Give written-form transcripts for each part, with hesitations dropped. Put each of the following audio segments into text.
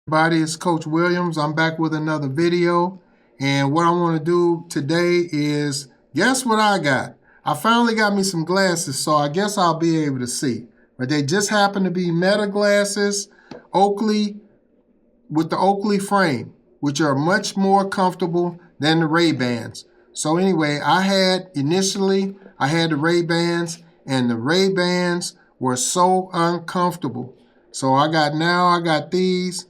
Everybody, it's Coach Williams. I'm back with another video, and what I want to do today is, guess what I got? I finally got me some glasses, so I guess I'll be able to see. But they just happen to be Meta glasses, Oakley, with the Oakley frame, which are much more comfortable than the Ray-Bans. So anyway, initially I had the Ray-Bans, and the Ray-Bans were so uncomfortable. So I got these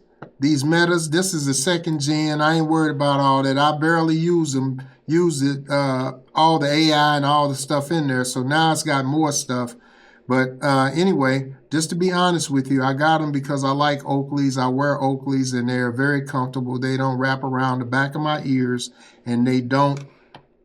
Metas. This is the second gen. I ain't worried about all that. I barely use them. All the AI and all the stuff in there. So now it's got more stuff. But anyway, just to be honest with you, I got them because I like Oakleys. I wear Oakleys, and they're very comfortable. They don't wrap around the back of my ears, and they don't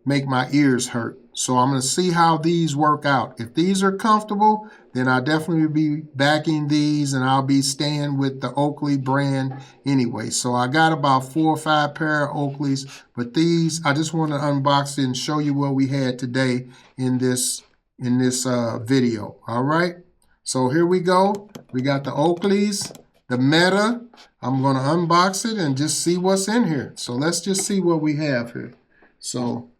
make my ears hurt. So I'm going to see how these work out. If these are comfortable, then I'll definitely be backing these, and I'll be staying with the Oakley brand anyway. So I got about 4 or 5 pair of Oakleys, but these, I just want to unbox it and show you what we had today in this video. All right, so here we go. We got the Oakleys, the Meta. I'm going to unbox it and just see what's in here. So let's just see what we have here. So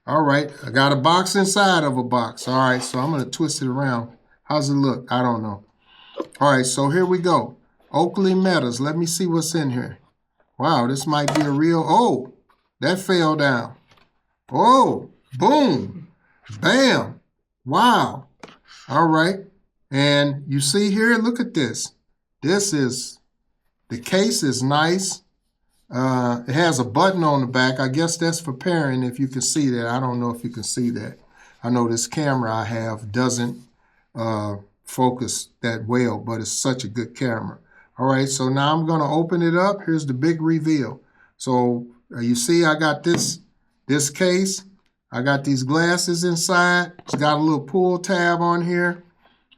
all right, I got a box inside of a box. All right, so I'm going to twist it around. How's it look? I don't know. All right, so here we go. Oakley Metas. Let me see what's in here. Wow, this might be a real... Oh, that fell down. Oh, boom, bam. Wow. All right, and you see here, look at this. The case is nice. It has a button on the back. I guess that's for pairing, if you can see that. I don't know if you can see that. I know this camera I have doesn't focus that well, but it's such a good camera. All right, so now I'm going to open it up. Here's the big reveal. So you see I got this case. I got these glasses inside. It's got a little pull tab on here,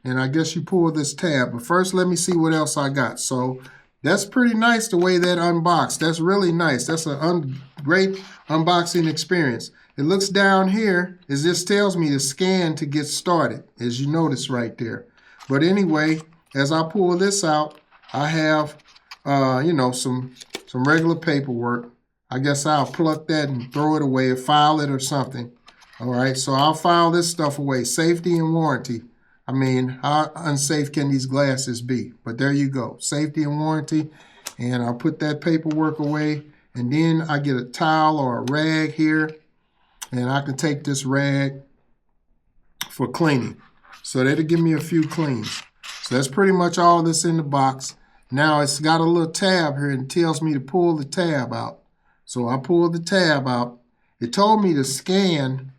and I guess you pull this tab. But first, let me see what else I got. So that's pretty nice the way that unboxed. That's really nice. That's a great unboxing experience. It looks down here, it just tells me to scan to get started, as you notice right there. But anyway, as I pull this out, I have, some regular paperwork. I guess I'll pluck that and throw it away or file it or something. All right, so I'll file this stuff away. Safety and warranty. I mean, how unsafe can these glasses be? But there you go, safety and warranty. And I'll put that paperwork away. And then I get a towel or a rag here. And I can take this rag for cleaning. So that'll give me a few cleans. So that's pretty much all that's in the box. Now it's got a little tab here and tells me to pull the tab out. So I pulled the tab out. It told me to scan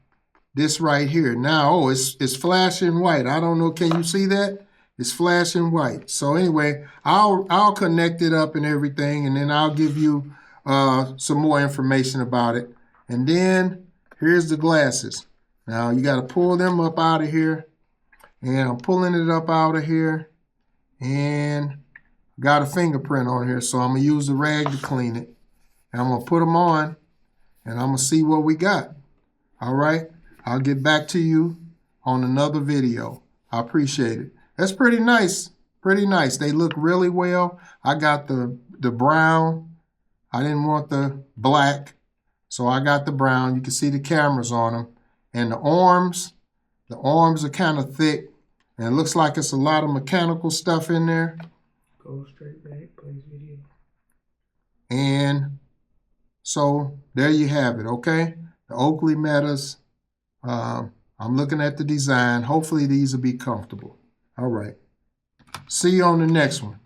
this right here. Now, it's flashing white. I don't know, can you see that? It's flashing white. So anyway, I'll connect it up and everything, and then I'll give you some more information about it. And then here's the glasses. Now you got to pull them up out of here, and I'm pulling it up out of here, and got a fingerprint on here, so I'm gonna use the rag to clean it. And I'm gonna put them on, and I'm gonna see what we got. All right. I'll get back to you on another video. I appreciate it. That's pretty nice. Pretty nice. They look really well. I got the brown. I didn't want the black, so I got the brown. You can see the cameras on them. And the arms are kind of thick, and it looks like it's a lot of mechanical stuff in there. Go straight back, plays video. And so there you have it, okay? The Oakley Metas. I'm looking at the design. Hopefully these will be comfortable. All right. See you on the next one.